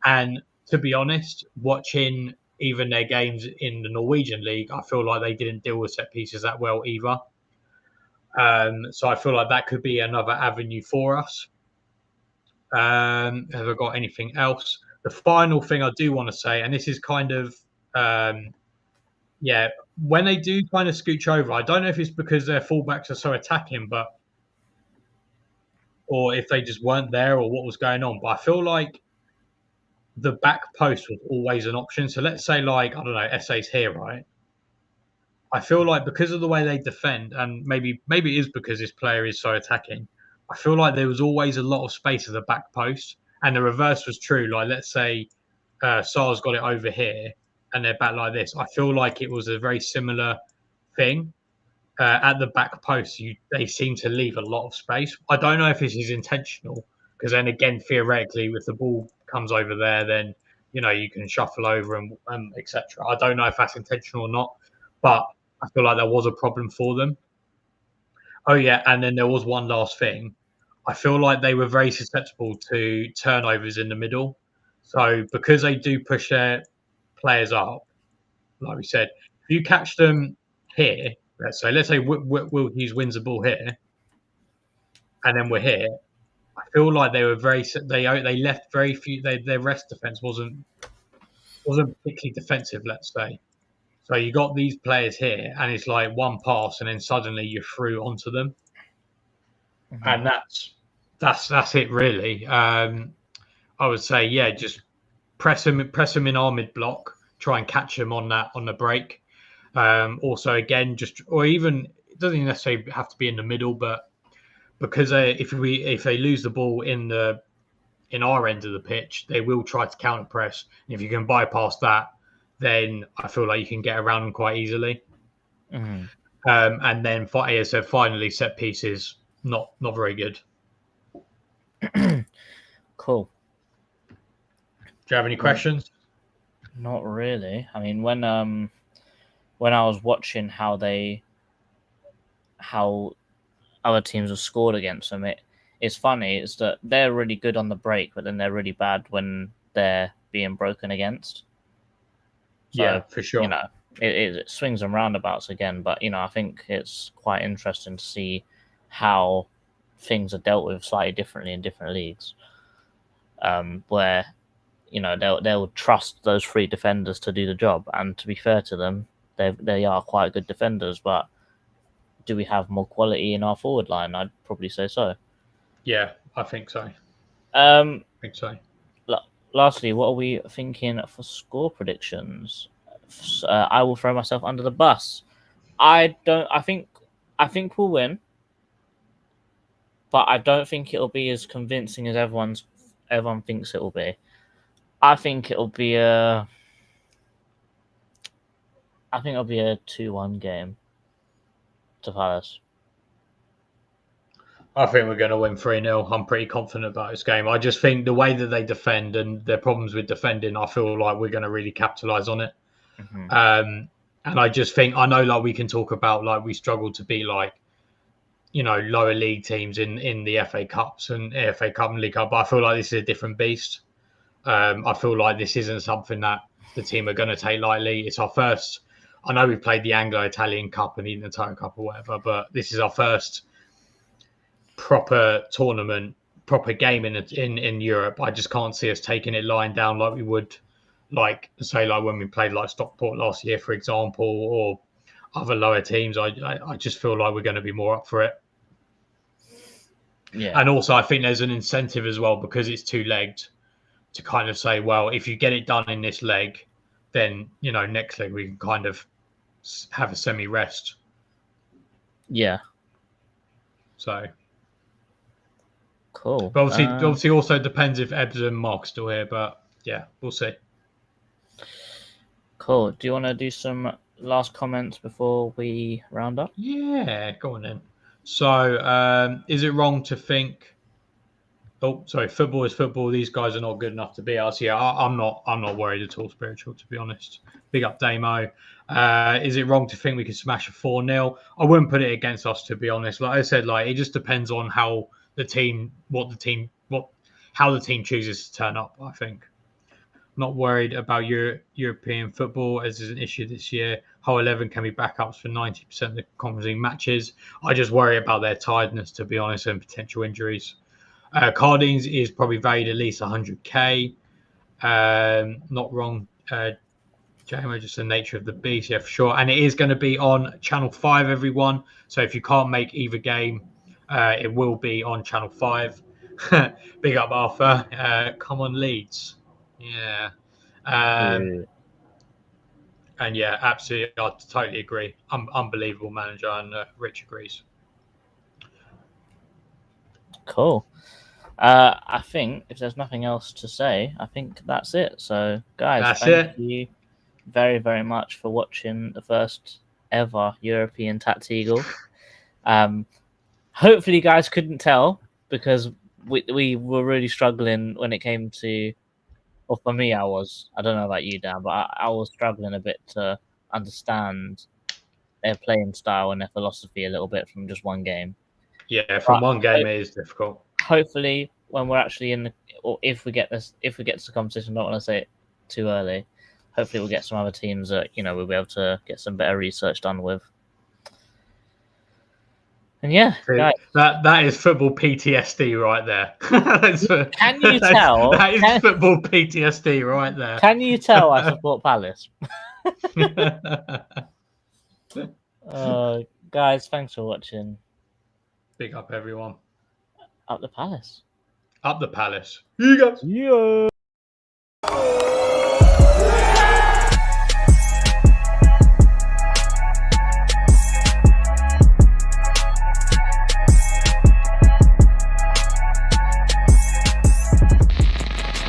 And to be honest, watching even their games in the Norwegian league, I feel like they didn't deal with set pieces that well either. So I feel like that could be another avenue for us. Have I got anything else? The final thing I do want to say, and this is kind of, when they do kind of scooch over, I don't know if it's because their fullbacks are so attacking, or if they just weren't there or what was going on. But I feel like the back post was always an option. So let's say, like, I don't know, SA's here, right? I feel like because of the way they defend, and maybe it is because this player is so attacking, I feel like there was always a lot of space at the back post. And the reverse was true. Like, let's say Sar's got it over here and they're back like this. I feel like it was a very similar thing. At the back post, they seem to leave a lot of space. I don't know if this is intentional, because then again, theoretically, if the ball comes over there, then you can shuffle over and etc. I don't know if that's intentional or not, but I feel like there was a problem for them. Oh yeah, and then there was one last thing. I feel like they were very susceptible to turnovers in the middle. So because they do push their players up, like we said, if you catch them here, let's say Will Hughes wins the ball here, and then we're here. I feel like they were they left very few. Their rest defense wasn't particularly defensive. Let's say. So you got these players here, and it's like one pass, and then suddenly you're through onto them, and that's it really. I would say, just press them in our mid block, try and catch them on the break. Also, again, or even it doesn't necessarily have to be in the middle, but because if they lose the ball in our end of the pitch, they will try to counter press. And if you can bypass that, then I feel like you can get around them quite easily. Mm-hmm. And then, as I said, finally, set pieces not very good. Cool. Do you have any questions? Not really. I mean, when I was watching how other teams have scored against them, it's funny. It's that they're really good on the break, but then they're really bad when they're being broken against. So, yeah, for sure. It swings and roundabouts again, but I think it's quite interesting to see how things are dealt with slightly differently in different leagues. Where they'll trust those three defenders to do the job, and to be fair to them, they are quite good defenders. But do we have more quality in our forward line? I'd probably say so. Yeah, I think so. I think so. Lastly, what are we thinking for score predictions? I will throw myself under the bus. I think we'll win, but I don't think it'll be as convincing as everyone thinks it will be. I think it'll be a 2-1 game to Palace. I think we're going to win 3-0. I'm pretty confident about this game. I just think the way that they defend and their problems with defending, I feel like we're going to really capitalise on it. Mm-hmm. And I just think, I know, like, we can talk about, like, we struggle to beat, like, lower league teams in the FA Cups and FA Cup and League Cup, but I feel like this is a different beast. I feel like this isn't something that the team are going to take lightly. It's our first. I know we've played the Anglo-Italian Cup and the Italian Cup or whatever, but this is our first proper tournament, proper game in Europe. I just can't see us taking it lying down like we would, like when we played like Stockport last year, for example, or other lower teams. I just feel like we're going to be more up for it. Yeah, and also I think there's an incentive as well because it's two-legged to kind of say, well, if you get it done in this leg, then next leg we can kind of have a semi-rest. Yeah. So Cool. But obviously also depends if Ebbs and Mark's still here. But yeah, we'll see. Cool. Do you want to do some last comments before we round up? Yeah, go on then. So, is it wrong to think? Oh, sorry, football is football. These guys are not good enough to beat us. Yeah, I'm not. I'm not worried at all. Spiritual, to be honest. Big up, Damo. Is it wrong to think we could smash a 4-0? I wouldn't put it against us, to be honest. Like I said, like it just depends on how how the team chooses to turn up. I think. Not worried about European football as is an issue this year. Whole 11 can be backups for 90% of the Conference League matches. I just worry about their tiredness, to be honest, and potential injuries. Cardings is probably valued at least 100k. Not wrong, Jamie, just the nature of the beast, yeah, for sure. And it is going to be on Channel 5, everyone. So if you can't make either game, it will be on Channel 5. Big up, Arthur. Come on, Leeds. Yeah. And yeah, absolutely, I totally agree. Unbelievable manager, and Rich agrees. Cool. I think if there's nothing else to say, I think that's it. So, guys, thank you very, very much for watching the first ever European TACT-EAGLE. Hopefully, you guys couldn't tell because we were really struggling when it came to. Well, for me, I was. I don't know about you, Dan, but I was struggling a bit to understand their playing style and their philosophy a little bit from just one game. Yeah, from one game it is difficult. Hopefully, when we're actually in, or if we get to the competition, I don't want to say it too early. Hopefully, we'll get some other teams that we'll be able to get some better research done with. And yeah, guys, that is football PTSD right there. Can you tell? That is football PTSD right there. Can you tell I support Palace? Guys, thanks for watching. Big up, everyone. Up the Palace. Up the Palace. You guys. Yeah.